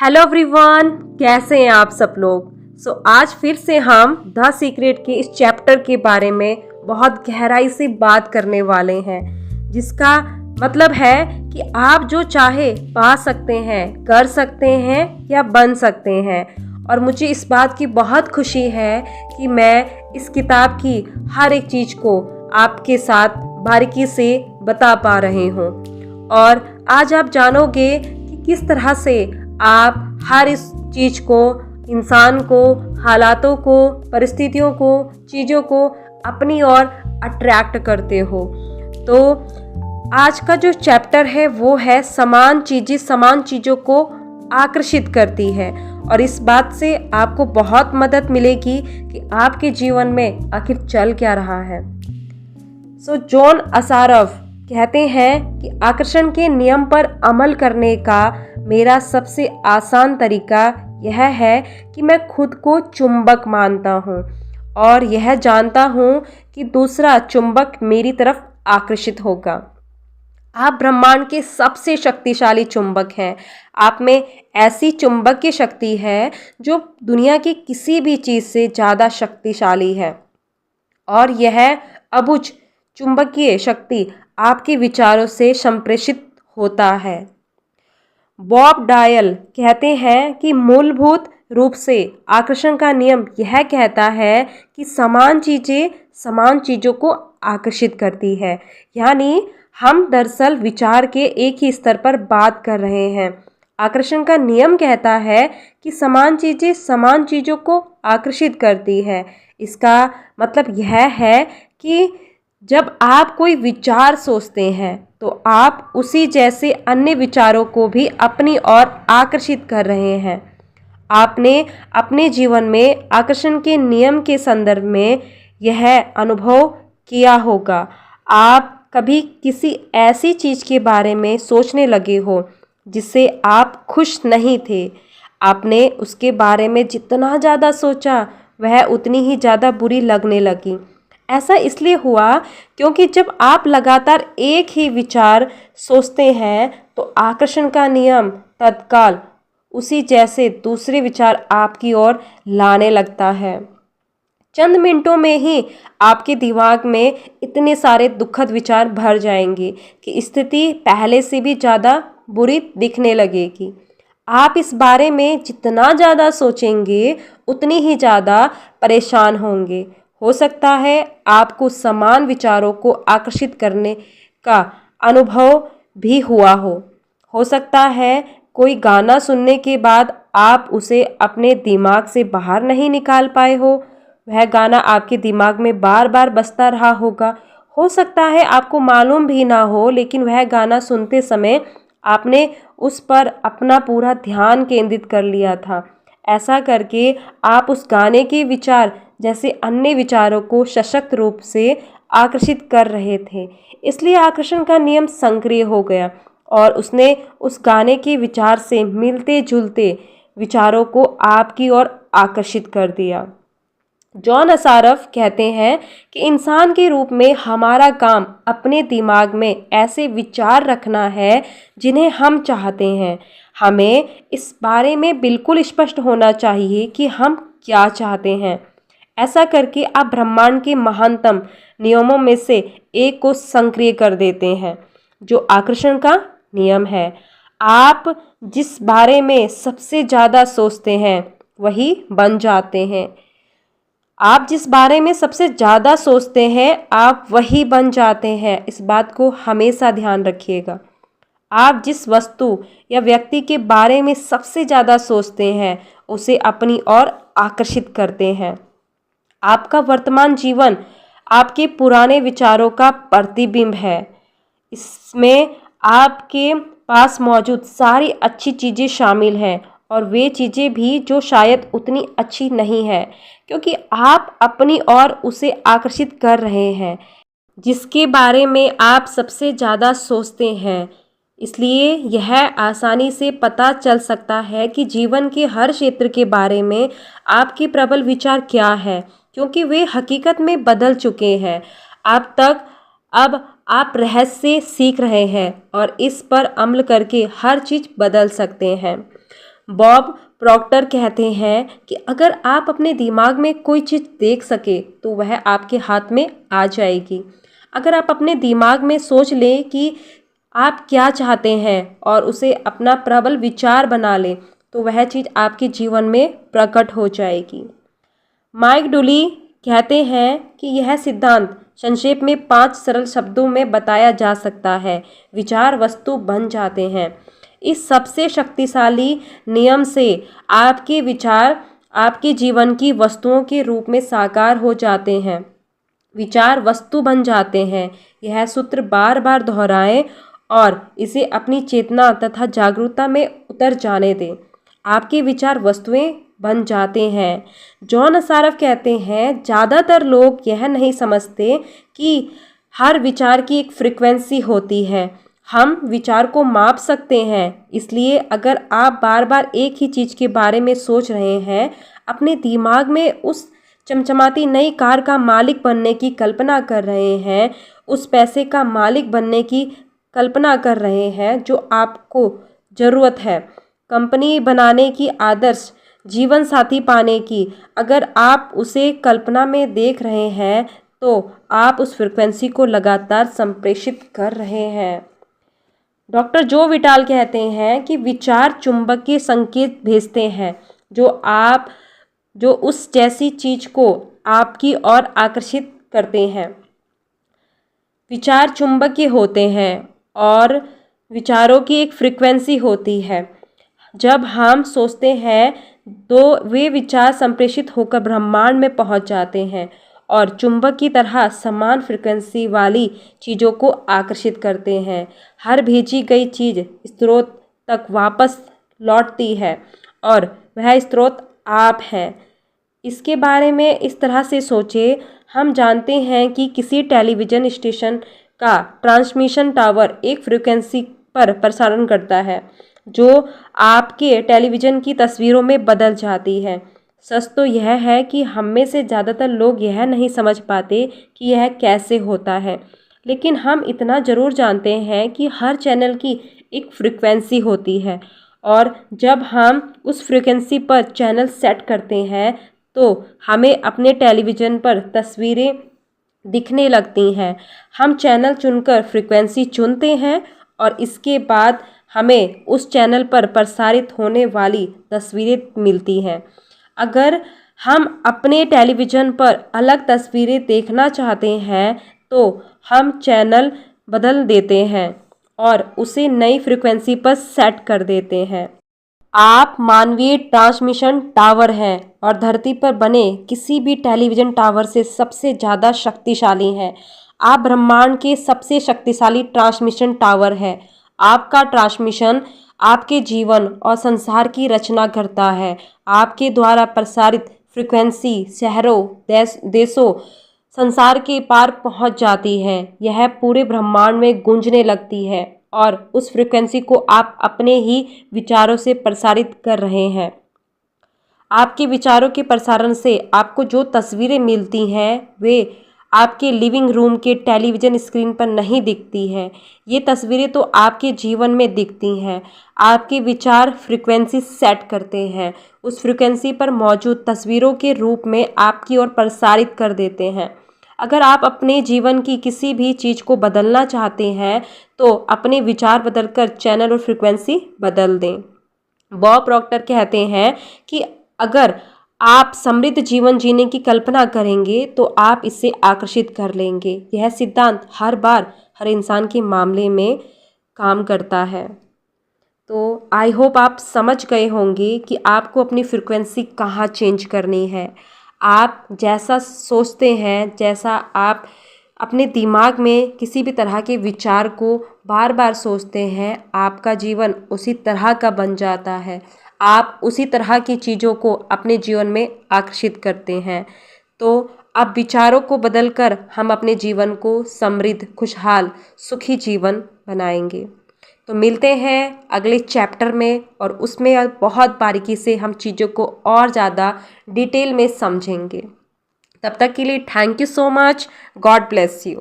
Hello everyone, कैसे हैं आप सब लोग। आज फिर से हम द सीक्रेट के इस चैप्टर के बारे में बहुत गहराई से बात करने वाले हैं, जिसका मतलब है कि आप जो चाहे पा सकते हैं, कर सकते हैं या बन सकते हैं। और मुझे इस बात की बहुत खुशी है कि मैं इस किताब की हर एक चीज़ को आपके साथ बारीकी से बता पा रही हूँ। और आज आप जानोगे कि किस तरह से आप हर इस चीज़ को, इंसान को, हालातों को, परिस्थितियों को, चीज़ों को अपनी ओर अट्रैक्ट करते हो। तो आज का जो चैप्टर है वो है समान चीज़ों को आकर्षित करती है। और इस बात से आपको बहुत मदद मिलेगी कि आपके जीवन में आखिर चल क्या रहा है। जॉन असारफ कहते हैं कि आकर्षण के नियम पर अमल करने का मेरा सबसे आसान तरीका यह है कि मैं खुद को चुंबक मानता हूँ और यह जानता हूँ कि दूसरा चुंबक मेरी तरफ आकर्षित होगा। आप ब्रह्मांड के सबसे शक्तिशाली चुंबक हैं। आप में ऐसी चुंबकीय शक्ति है जो दुनिया की किसी भी चीज़ से ज़्यादा शक्तिशाली है। और यह अबुझ चुंबकीय शक्ति आपके विचारों से संप्रेषित होता है। बॉब डायल कहते हैं कि मूलभूत रूप से आकर्षण का नियम यह कहता है कि समान चीज़ों को आकर्षित करती है। यानी हम दरअसल विचार के एक ही स्तर पर बात कर रहे हैं। आकर्षण का नियम कहता है कि समान चीज़ों को आकर्षित करती है। इसका मतलब यह है कि जब आप कोई विचार सोचते हैं तो आप उसी जैसे अन्य विचारों को भी अपनी ओर आकर्षित कर रहे हैं। आपने अपने जीवन में आकर्षण के नियम के संदर्भ में यह अनुभव किया होगा। आप कभी किसी ऐसी चीज़ के बारे में सोचने लगे हो जिससे आप खुश नहीं थे। आपने उसके बारे में जितना ज़्यादा सोचा वह उतनी ही ज़्यादा बुरी लगने लगी। ऐसा इसलिए हुआ क्योंकि जब आप लगातार एक ही विचार सोचते हैं तो आकर्षण का नियम तत्काल उसी जैसे दूसरे विचार आपकी ओर लाने लगता है। चंद मिनटों में ही आपके दिमाग में इतने सारे दुखद विचार भर जाएंगे कि स्थिति पहले से भी ज़्यादा बुरी दिखने लगेगी। आप इस बारे में जितना ज़्यादा सोचेंगे उतनी ही ज़्यादा परेशान होंगे। हो सकता है आपको समान विचारों को आकर्षित करने का अनुभव भी हुआ हो सकता है कोई गाना सुनने के बाद आप उसे अपने दिमाग से बाहर नहीं निकाल पाए हो। वह गाना आपके दिमाग में बार बार बजता रहा होगा। हो सकता है आपको मालूम भी ना हो, लेकिन वह गाना सुनते समय आपने उस पर अपना पूरा ध्यान केंद्रित कर लिया था। ऐसा करके आप उस गाने के विचार जैसे अन्य विचारों को सशक्त रूप से आकर्षित कर रहे थे। इसलिए आकर्षण का नियम सक्रिय हो गया और उसने उस गाने के विचार से मिलते जुलते विचारों को आपकी ओर आकर्षित कर दिया। जॉन असारफ कहते हैं कि इंसान के रूप में हमारा काम अपने दिमाग में ऐसे विचार रखना है जिन्हें हम चाहते हैं। हमें इस बारे में बिल्कुल स्पष्ट होना चाहिए कि हम क्या चाहते हैं। ऐसा करके आप ब्रह्मांड के महानतम नियमों में से एक को सक्रिय कर देते हैं, जो आकर्षण का नियम है। आप जिस बारे में सबसे ज़्यादा सोचते हैं वही बन जाते हैं। आप जिस बारे में सबसे ज़्यादा सोचते हैं आप वही बन जाते हैं। इस बात को हमेशा ध्यान रखिएगा। आप जिस वस्तु या व्यक्ति के बारे में सबसे ज़्यादा सोचते हैं उसे अपनी ओर आकर्षित करते हैं। आपका वर्तमान जीवन आपके पुराने विचारों का प्रतिबिंब है। इसमें आपके पास मौजूद सारी अच्छी चीज़ें शामिल हैं और वे चीज़ें भी जो शायद उतनी अच्छी नहीं है, क्योंकि आप अपनी ओर उसे आकर्षित कर रहे हैं जिसके बारे में आप सबसे ज़्यादा सोचते हैं। इसलिए यह आसानी से पता चल सकता है कि जीवन के हर क्षेत्र के बारे में आपके प्रबल विचार क्या है, क्योंकि वे हकीकत में बदल चुके हैं। अब आप रहस्य सीख रहे हैं और इस पर अमल करके हर चीज़ बदल सकते हैं। बॉब प्रॉक्टर कहते हैं कि अगर आप अपने दिमाग में कोई चीज़ देख सके तो वह आपके हाथ में आ जाएगी। अगर आप अपने दिमाग में सोच लें कि आप क्या चाहते हैं और उसे अपना प्रबल विचार बना लें तो वह चीज़ आपके जीवन में प्रकट हो जाएगी। माइक डुली कहते हैं कि यह सिद्धांत संक्षेप में 5 सरल शब्दों में बताया जा सकता है। विचार वस्तु बन जाते हैं। इस सबसे शक्तिशाली नियम से आपके विचार आपके जीवन की वस्तुओं के रूप में साकार हो जाते हैं। विचार वस्तु बन जाते हैं। यह सूत्र बार बार दोहराएं और इसे अपनी चेतना तथा जागरूकता में उतर जाने दें। आपके विचार वस्तुएं बन जाते हैं। जॉन असारफ कहते हैं, ज़्यादातर लोग यह नहीं समझते कि हर विचार की एक फ्रिक्वेंसी होती है। हम विचार को माप सकते हैं। इसलिए अगर आप बार बार एक ही चीज़ के बारे में सोच रहे हैं, अपने दिमाग में उस चमचमाती नई कार का मालिक बनने की कल्पना कर रहे हैं, उस पैसे का मालिक बनने की कल्पना कर रहे हैं जो आपको ज़रूरत है, कंपनी बनाने की, आदर्श जीवन साथी पाने की, अगर आप उसे कल्पना में देख रहे हैं तो आप उस फ्रिक्वेंसी को लगातार संप्रेषित कर रहे हैं। डॉक्टर जो विटाल कहते हैं कि विचार चुंबकीय संकेत भेजते हैं जो उस जैसी चीज को आपकी ओर आकर्षित करते हैं। विचार चुंबकीय होते हैं और विचारों की एक फ्रिक्वेंसी होती है। जब हम सोचते हैं तो वे विचार संप्रेषित होकर ब्रह्मांड में पहुंच जाते हैं और चुंबक की तरह समान फ्रिक्वेंसी वाली चीज़ों को आकर्षित करते हैं। हर भेजी गई चीज़ स्रोत तक वापस लौटती है और वह स्रोत आप हैं। इसके बारे में इस तरह से सोचें, हम जानते हैं कि किसी टेलीविज़न स्टेशन का ट्रांसमिशन टावर एक फ्रिक्वेंसी पर प्रसारण करता है जो आपके टेलीविज़न की तस्वीरों में बदल जाती है। सच तो यह है कि हम में से ज़्यादातर लोग यह नहीं समझ पाते कि यह कैसे होता है, लेकिन हम इतना ज़रूर जानते हैं कि हर चैनल की एक फ्रिक्वेंसी होती है और जब हम उस फ्रिक्वेंसी पर चैनल सेट करते हैं तो हमें अपने टेलीविज़न पर तस्वीरें दिखने लगती हैं। हम चैनल चुनकर फ्रिक्वेंसी चुनते हैं और इसके बाद हमें उस चैनल पर प्रसारित होने वाली तस्वीरें मिलती हैं। अगर हम अपने टेलीविज़न पर अलग तस्वीरें देखना चाहते हैं तो हम चैनल बदल देते हैं और उसे नई फ्रिक्वेंसी पर सेट कर देते हैं। आप मानवीय ट्रांसमिशन टावर हैं और धरती पर बने किसी भी टेलीविज़न टावर से सबसे ज़्यादा शक्तिशाली हैं। आप ब्रह्मांड के सबसे शक्तिशाली ट्रांसमिशन टावर हैं। आपका ट्रांसमिशन आपके जीवन और संसार की रचना करता है। आपके द्वारा प्रसारित फ्रिक्वेंसी शहरों, देशों, संसार के पार पहुंच जाती है। यह पूरे ब्रह्मांड में गूंजने लगती है और उस फ्रिक्वेंसी को आप अपने ही विचारों से प्रसारित कर रहे हैं। आपके विचारों के प्रसारण से आपको जो तस्वीरें मिलती हैं वे आपके लिविंग रूम के टेलीविज़न स्क्रीन पर नहीं दिखती हैं। ये तस्वीरें तो आपके जीवन में दिखती हैं। आपके विचार फ्रिक्वेंसी सेट करते हैं, उस फ्रिक्वेंसी पर मौजूद तस्वीरों के रूप में आपकी ओर प्रसारित कर देते हैं। अगर आप अपने जीवन की किसी भी चीज़ को बदलना चाहते हैं तो अपने विचार बदलकर चैनल और फ्रिक्वेंसी बदल दें। बॉब प्रॉक्टर कहते हैं कि अगर आप समृद्ध जीवन जीने की कल्पना करेंगे तो आप इसे आकर्षित कर लेंगे। यह सिद्धांत हर बार हर इंसान के मामले में काम करता है। तो आई होप आप समझ गए होंगे कि आपको अपनी फ्रिक्वेंसी कहाँ चेंज करनी है। आप जैसा सोचते हैं, जैसा आप अपने दिमाग में किसी भी तरह के विचार को बार बार सोचते हैं, आपका जीवन उसी तरह का बन जाता है। आप उसी तरह की चीज़ों को अपने जीवन में आकर्षित करते हैं। तो अब विचारों को बदलकर हम अपने जीवन को समृद्ध, खुशहाल, सुखी जीवन बनाएंगे। तो मिलते हैं अगले चैप्टर में और उसमें बहुत बारीकी से हम चीज़ों को और ज़्यादा डिटेल में समझेंगे। तब तक के लिए thank you so much. God bless you.